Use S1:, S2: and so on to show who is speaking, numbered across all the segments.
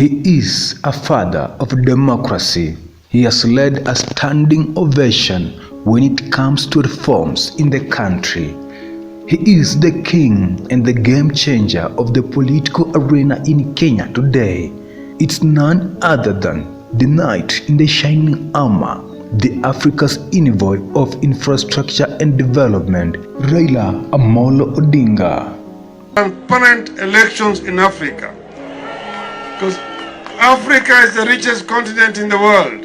S1: He is a father of democracy. He has led a standing ovation when it comes to reforms in the country. He is the king and the game changer of the political arena in Kenya today. It's none other than the knight in the shining armor, the Africa's envoy of infrastructure and development, Raila Amollo Odinga.
S2: Transparent elections in Africa, because Africa is the richest continent in the world.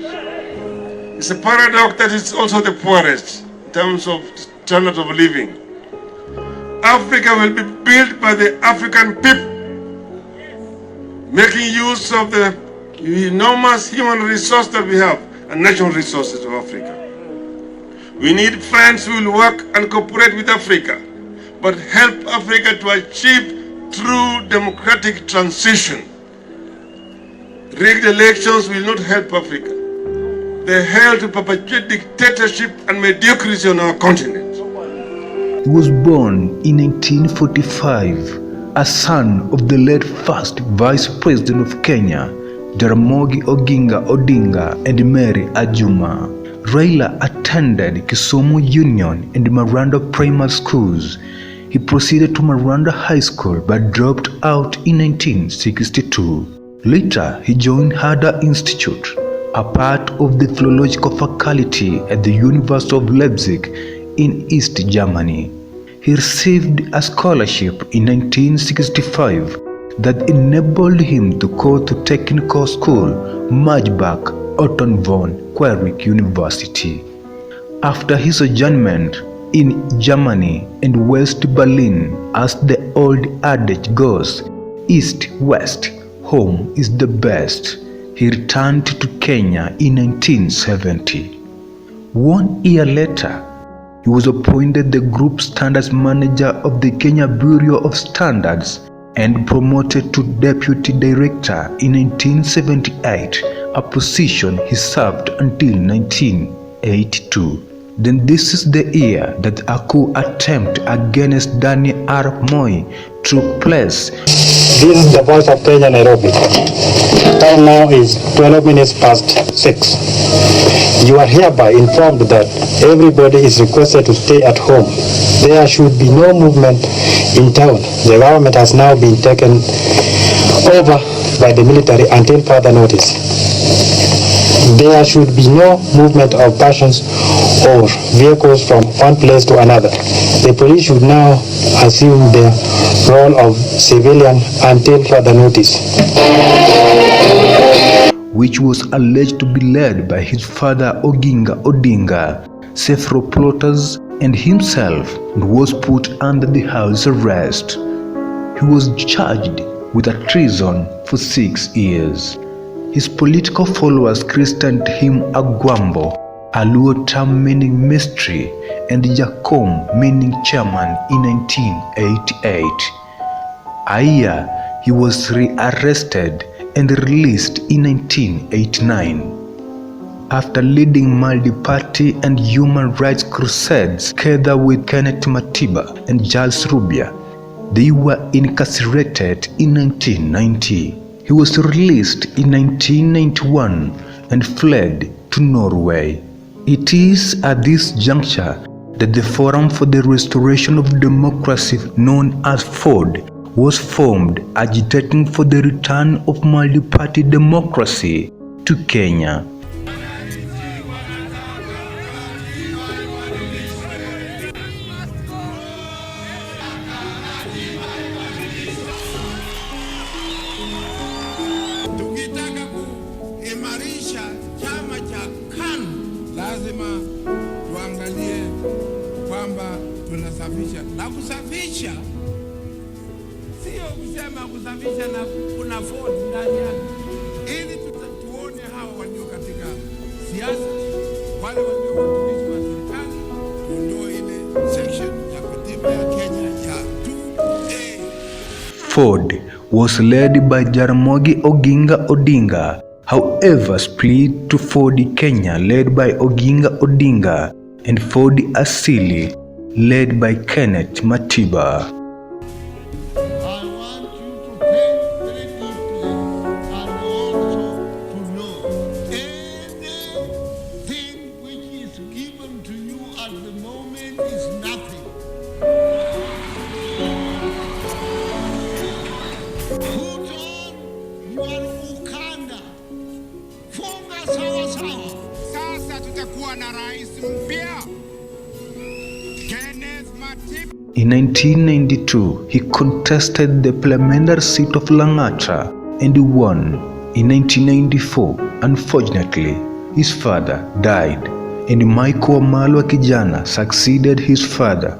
S2: It's a paradox that it's also the poorest in terms of standard of living. Africa will be built by the African people, making use of the enormous human resource that we have and natural resources of Africa. We need friends who will work and cooperate with Africa, but help Africa to achieve true democratic transition. Rigged elections will not help Africa. They help to perpetuate dictatorship and mediocrity on our continent.
S1: He was born in 1945, a son of the late first Vice President of Kenya, Jaramogi Oginga Odinga and Mary Ajuma. Raila attended Kisumu Union and Maranda Primary Schools. He proceeded to Maranda High School but dropped out in 1962. Later, he joined Herder Institute, a part of the philological faculty at the University of Leipzig in East Germany. He received a scholarship in 1965 that enabled him to go to technical school, Magbach Otto von Querich University. After his sojournment in Germany and West Berlin, as the old adage goes, East-West, home is the best, he returned to Kenya in 1970. 1 year later, he was appointed the Group Standards Manager of the Kenya Bureau of Standards and promoted to Deputy Director in 1978, a position he served until 1982. Then this is the year that a coup attempt against Daniel R. Moi took place.
S3: This is the voice of Kenya, Nairobi. Time now is 12 minutes past 6. You are hereby informed that everybody is requested to stay at home. There should be no movement in town. The government has now been taken over by the military until further notice. There should be no movement of persons or vehicles from one place to another. The police should now assume the role of civilian until further notice.
S1: Which was alleged to be led by his father Oginga Odinga, several plotters and himself, and was put under the house arrest. He was charged with a treason for 6 years. His political followers christened him Agwambo, a Luo term meaning mystery, and Jakom meaning chairman in 1988. A year he was rearrested and released in 1989. After leading multi-party and human rights crusades together with Kenneth Matiba and Charles Rubia, they were incarcerated in 1990. He was released in 1991 and fled to Norway. It is at this juncture that the Forum for the Restoration of Democracy, known as FORD, was formed, agitating for the return of multi-party democracy to Kenya.
S4: Tukitaka kuimarisha chama cha KANU lazima tuangalie kwamba tunasafisha, na kusafisha sio kusema kusafisha na kuna FORD ndani yake, ili tuone hawa walio katika siasa, wale walio watumishi wa serikali, tuondoe ile section ya katiba ya Kenya ya 2A.
S1: FORD was led by Jaramogi Oginga Odinga, however split to FORD Kenya led by Oginga Odinga and FORD Asili led by Kenneth Matiba.
S5: I want you to pay 350 and
S4: kutakuwa na rais mpya. Kenneth Matiba.
S1: In 1992, he contested the parliamentary seat of Lang'ata and won. In 1994, unfortunately, his father died, and Michael Wamalwa Kijana succeeded his father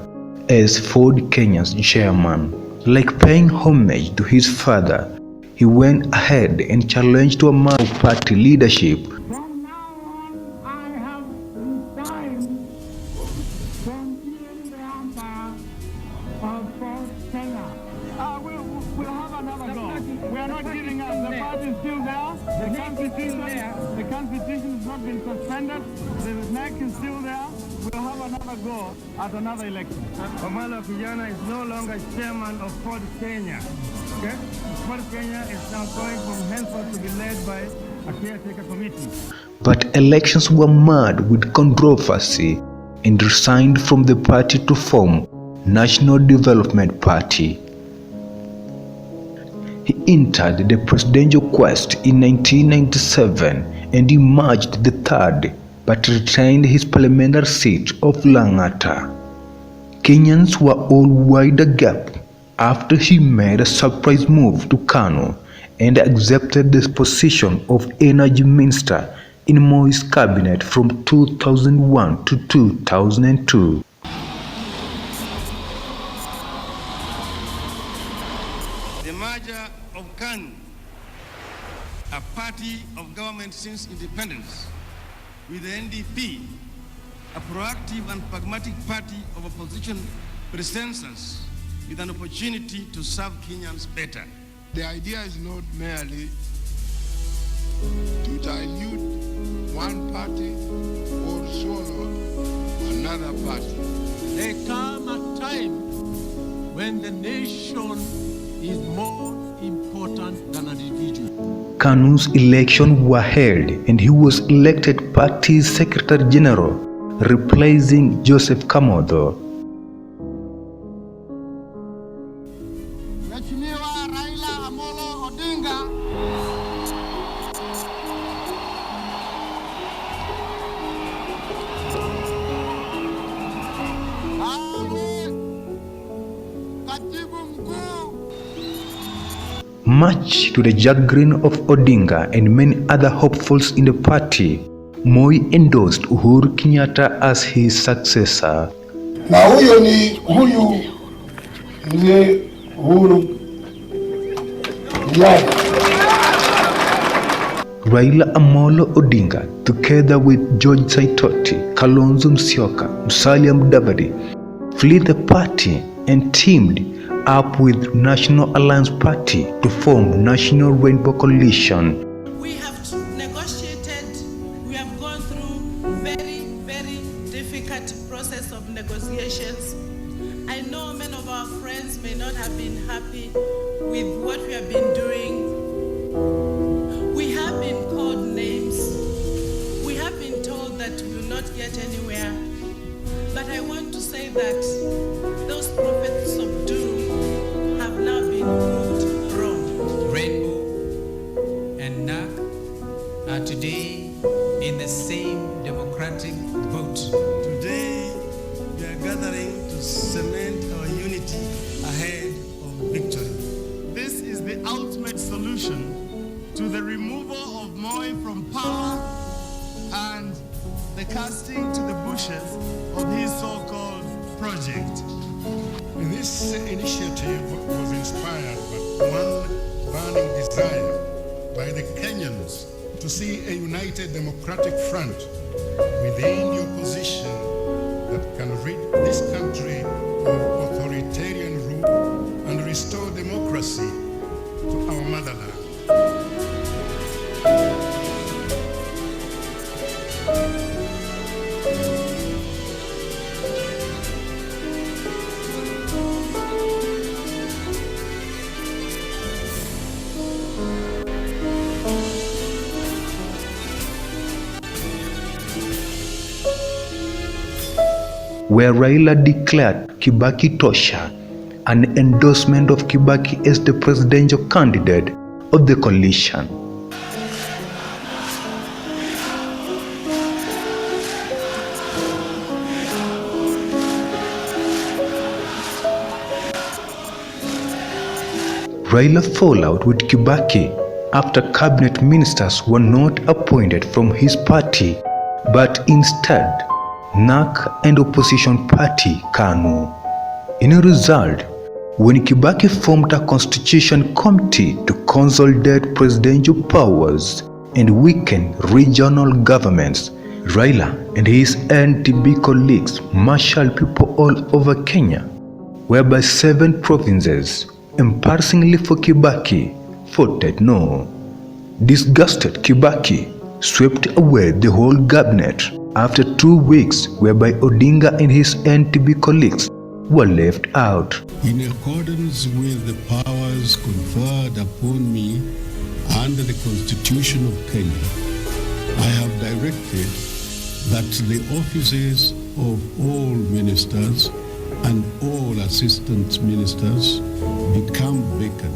S1: as Ford Kenya's chairman. Like paying homage to his father, he went ahead and challenged Wamalwa party leadership.
S5: From now on, I have resigned from being the umpire of Ford Kenya. We'll have another go. We are not giving up. The party is still there. The constitution has not been suspended. The neck is still there. We'll have another go at another election. Wamalwa Kijana is no longer chairman of Ford Kenya. Okay? Ford Kenya is now going from henceforth to be led by a caretaker committee.
S1: But elections were marred with controversy and resigned from the party to form National Development Party. He entered the presidential quest in 1997 and emerged the third, but retained his parliamentary seat of Lang'ata. Kenyans were all wide agape after he made a surprise move to Kano and accepted the position of Energy Minister in Moi's cabinet from 2001 to 2002.
S6: The merger of KANU, a party of government since independence, with the NDP, a proactive and pragmatic party of opposition, presents us with an opportunity to serve Kenyans better.
S4: The idea is not merely to dilute one party or swallow another party.
S7: There come a time when the nation is more important than an individual.
S1: Kanu's election were held and he was elected party's Secretary General, replacing Joseph Kamotho.
S5: Raila Amollo Odinga
S1: Much to the chagrin of Odinga and many other hopefuls in the party, Moi endorsed Uhuru Kenyatta as his successor.
S8: Na huyu mzee Uhuru Kenyatta.
S1: Raila Amollo Odinga, together with George Saitoti, Kalonzo Musyoka, Musalia Mudavadi, fled the party and teamed up with National Alliance Party to form National Rainbow Coalition.
S9: We have negotiated, we have gone through very difficult process of negotiations. I know many of our friends may not have been happy with what we have been doing. We have been called names. We have been told that we will not get anywhere. But I want to say that those prophets of doom have now been proved wrong.
S10: Rainbow and NAC are today in the same democratic boat.
S6: Today, we are gathering to cement our unity ahead of victory.
S11: This is the ultimate solution to the removal of Moi from power and the casting to the bushes of his so-called project.
S12: This initiative was inspired by one burning desire by the Kenyans to see a united democratic front within the opposition that can rid this country of authoritarian rule and restore democracy to our motherland.
S1: Where Raila declared Kibaki Tosha, an endorsement of Kibaki as the presidential candidate of the coalition. Raila fallout with Kibaki after cabinet ministers were not appointed from his party, but instead NARC and opposition party KANU. In a result, when Kibaki formed a constitution committee to consolidate presidential powers and weaken regional governments, Raila and his NTB colleagues marshaled people all over Kenya, whereby 7 provinces, embarrassingly for Kibaki, voted no. Disgusted, Kibaki swept away the whole cabinet after 2 weeks, whereby Odinga and his NTB colleagues were left out.
S12: In accordance with the powers conferred upon me under the Constitution of Kenya, I have directed that the offices of all ministers and all assistant ministers become vacant.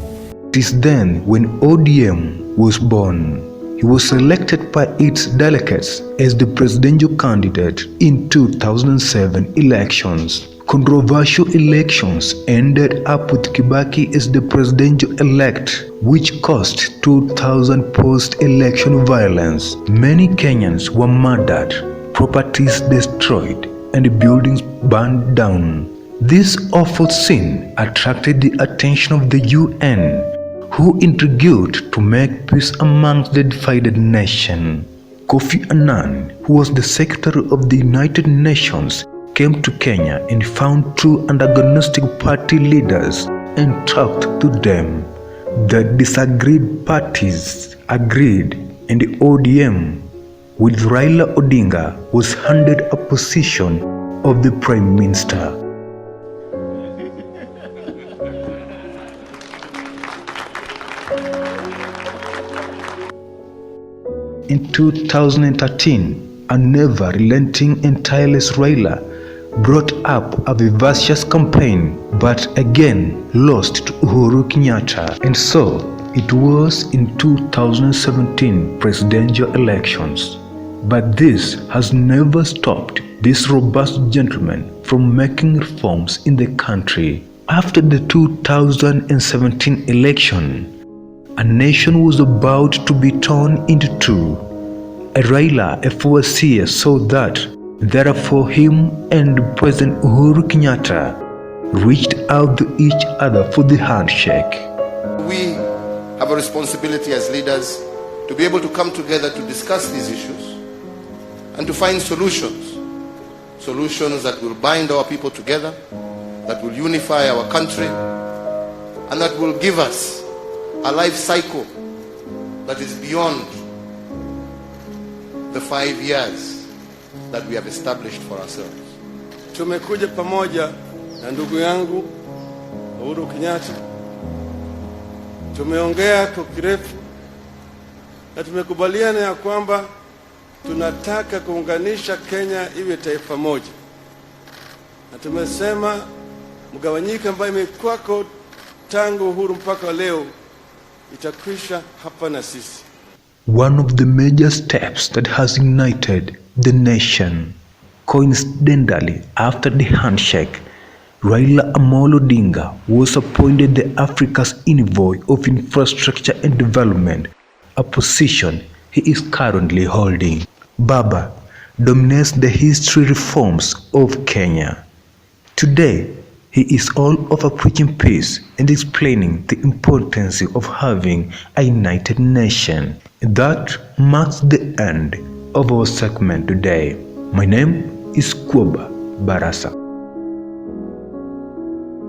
S1: It is then when ODM was born. He was elected by its delegates as the presidential candidate in 2007 elections. Controversial elections ended up with Kibaki as the presidential elect, which caused 2000 post-election violence. Many Kenyans were murdered, properties destroyed, and buildings burned down. This awful scene attracted the attention of the UN, who intrigued to make peace amongst the divided nation. Kofi Annan, who was the Secretary of the United Nations, came to Kenya and found 2 antagonistic party leaders and talked to them. The disagreed parties agreed, and the ODM with Raila Odinga was handed a position of the Prime Minister. In 2013, a never-relenting and tireless Raila brought up a vivacious campaign, but again lost to Uhuru Kenyatta. And so it was in 2017 presidential elections. But this has never stopped this robust gentleman from making reforms in the country. After the 2017 election, a nation was about to be torn into 2. Raila, a foreseer, saw that. Therefore, him and President Uhuru Kenyatta reached out to each other for the handshake.
S13: We have a responsibility as leaders to be able to come together to discuss these issues and to find solutions. Solutions that will bind our people together, that will unify our country, and that will give us a life cycle that is beyond the 5 years that we have established for ourselves.
S2: Tumekuja pamoja na ndugu yangu Uhuru Kenyatta. Tumeongea kwa kirefu na tumekubaliana ya kwamba tunataka kuunganisha Kenya iwe taifa moja. Na tumesema mgawanyiko ambayo imekuwako tangu uhuru mpaka leo itakwisha hapa na sisi.
S1: One of the major steps that has united the nation. Coincidentally, after the handshake, Raila Amollo Odinga was appointed the Africa's envoy of infrastructure and development, a position he is currently holding. Baba dominates the history reforms of Kenya. Today, he is all over preaching peace and explaining the importance of having a united nation. That marks the end of our segment today. My name is Kuoba Barasa.